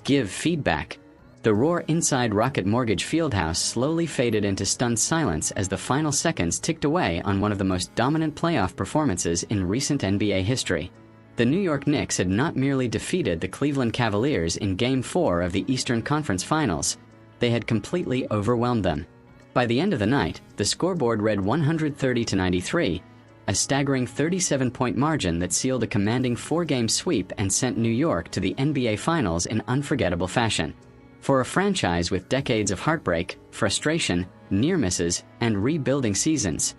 Give feedback. The roar inside Rocket Mortgage Fieldhouse slowly faded into stunned silence as the final seconds ticked away on one of the most dominant playoff performances in recent NBA history. The New York Knicks had not merely defeated the Cleveland Cavaliers in Game 4 of the Eastern Conference Finals, they had completely overwhelmed them. By the end of the night, the scoreboard read 130-93, a staggering 37-point margin that sealed a commanding 4-game sweep and sent New York to the NBA Finals in unforgettable fashion. For a franchise with decades of heartbreak, frustration, near misses, and rebuilding seasons,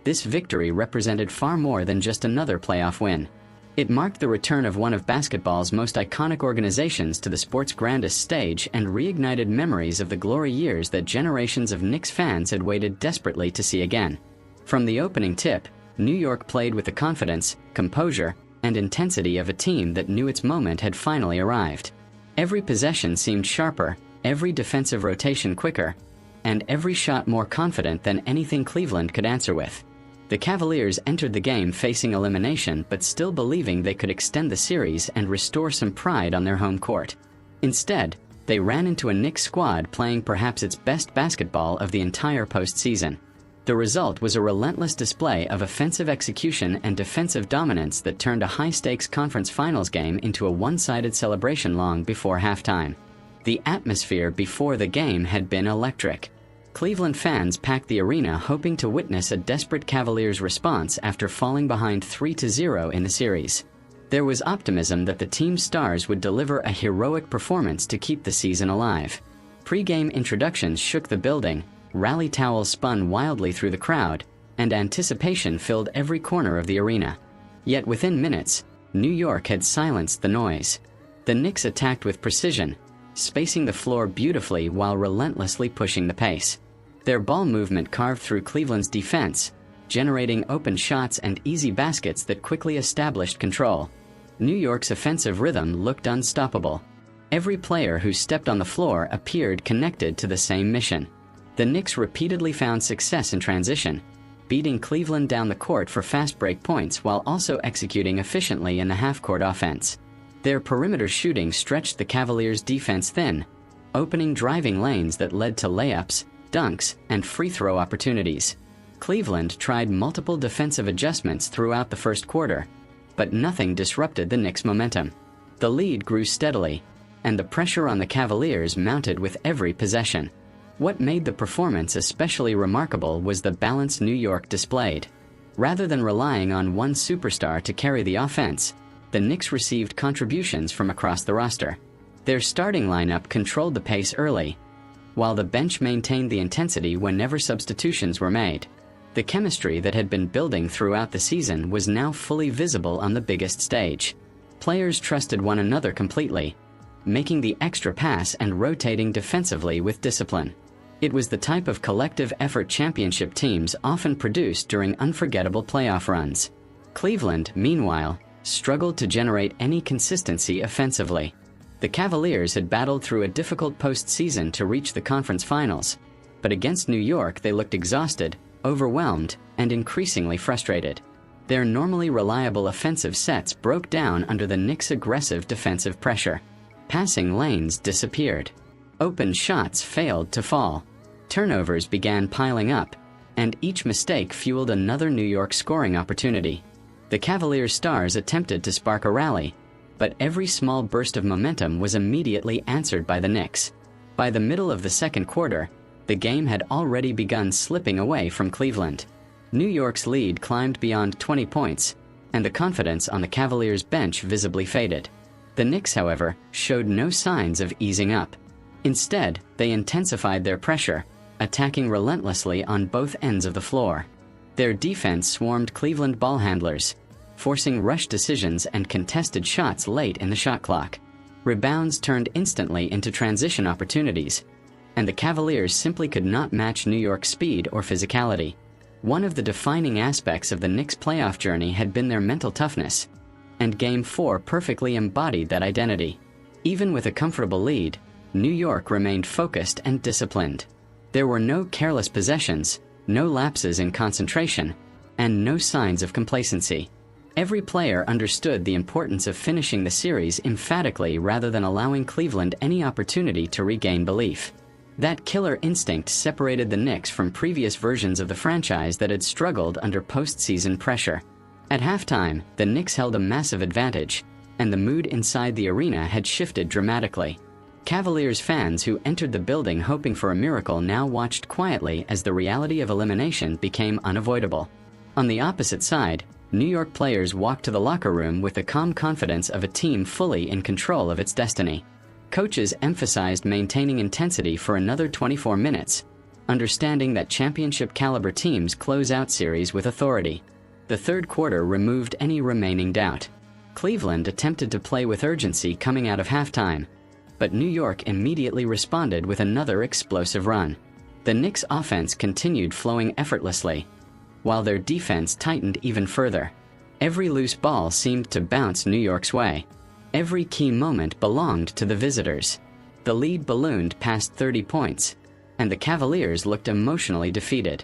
this victory represented far more than just another playoff win. It marked the return of one of basketball's most iconic organizations to the sport's grandest stage and reignited memories of the glory years that generations of Knicks fans had waited desperately to see again. From the opening tip, New York played with the confidence, composure, and intensity of a team that knew its moment had finally arrived. Every possession seemed sharper, every defensive rotation quicker, and every shot more confident than anything Cleveland could answer with. The Cavaliers entered the game facing elimination but still believing they could extend the series and restore some pride on their home court. Instead, they ran into a Knicks squad playing perhaps its best basketball of the entire postseason. The result was a relentless display of offensive execution and defensive dominance that turned a high-stakes conference finals game into a one-sided celebration long before halftime. The atmosphere before the game had been electric. Cleveland fans packed the arena hoping to witness a desperate Cavaliers response after falling behind 3-0 in the series. There was optimism that the team's stars would deliver a heroic performance to keep the season alive. Pre-game introductions shook the building, rally towels spun wildly through the crowd, and anticipation filled every corner of the arena. Yet within minutes, New York had silenced the noise. The Knicks attacked with precision, spacing the floor beautifully while relentlessly pushing the pace. Their ball movement carved through Cleveland's defense, generating open shots and easy baskets that quickly established control. New York's offensive rhythm looked unstoppable. Every player who stepped on the floor appeared connected to the same mission. The Knicks repeatedly found success in transition, beating Cleveland down the court for fast break points while also executing efficiently in the half-court offense. Their perimeter shooting stretched the Cavaliers' defense thin, opening driving lanes that led to layups, dunks, and free throw opportunities. Cleveland tried multiple defensive adjustments throughout the first quarter, but nothing disrupted the Knicks' momentum. The lead grew steadily, and the pressure on the Cavaliers mounted with every possession. What made the performance especially remarkable was the balance New York displayed. Rather than relying on one superstar to carry the offense, the Knicks received contributions from across the roster. Their starting lineup controlled the pace early, while the bench maintained the intensity whenever substitutions were made. The chemistry that had been building throughout the season was now fully visible on the biggest stage. Players trusted one another completely, making the extra pass and rotating defensively with discipline. It was the type of collective effort championship teams often produced during unforgettable playoff runs. Cleveland, meanwhile, struggled to generate any consistency offensively. The Cavaliers had battled through a difficult postseason to reach the conference finals, but against New York they looked exhausted, overwhelmed, and increasingly frustrated. Their normally reliable offensive sets broke down under the Knicks' aggressive defensive pressure. Passing lanes disappeared. Open shots failed to fall. Turnovers began piling up, and each mistake fueled another New York scoring opportunity. The Cavaliers' stars attempted to spark a rally, but every small burst of momentum was immediately answered by the Knicks. By the middle of the second quarter, the game had already begun slipping away from Cleveland. New York's lead climbed beyond 20 points, and the confidence on the Cavaliers' bench visibly faded. The Knicks, however, showed no signs of easing up. Instead, they intensified their pressure, attacking relentlessly on both ends of the floor. Their defense swarmed Cleveland ball handlers, forcing rush decisions and contested shots late in the shot clock. Rebounds turned instantly into transition opportunities, and the Cavaliers simply could not match New York's speed or physicality. One of the defining aspects of the Knicks' playoff journey had been their mental toughness, and Game 4 perfectly embodied that identity. Even with a comfortable lead, New York remained focused and disciplined. There were no careless possessions, no lapses in concentration, and no signs of complacency. Every player understood the importance of finishing the series emphatically rather than allowing Cleveland any opportunity to regain belief. That killer instinct separated the Knicks from previous versions of the franchise that had struggled under postseason pressure. At halftime, the Knicks held a massive advantage, and the mood inside the arena had shifted dramatically. Cavaliers fans who entered the building hoping for a miracle now watched quietly as the reality of elimination became unavoidable. On the opposite side, New York players walked to the locker room with the calm confidence of a team fully in control of its destiny. Coaches emphasized maintaining intensity for another 24 minutes, understanding that championship-caliber teams close out series with authority. The third quarter removed any remaining doubt. Cleveland attempted to play with urgency coming out of halftime, but New York immediately responded with another explosive run. The Knicks' offense continued flowing effortlessly, while their defense tightened even further. Every loose ball seemed to bounce New York's way. Every key moment belonged to the visitors. The lead ballooned past 30 points, and the Cavaliers looked emotionally defeated.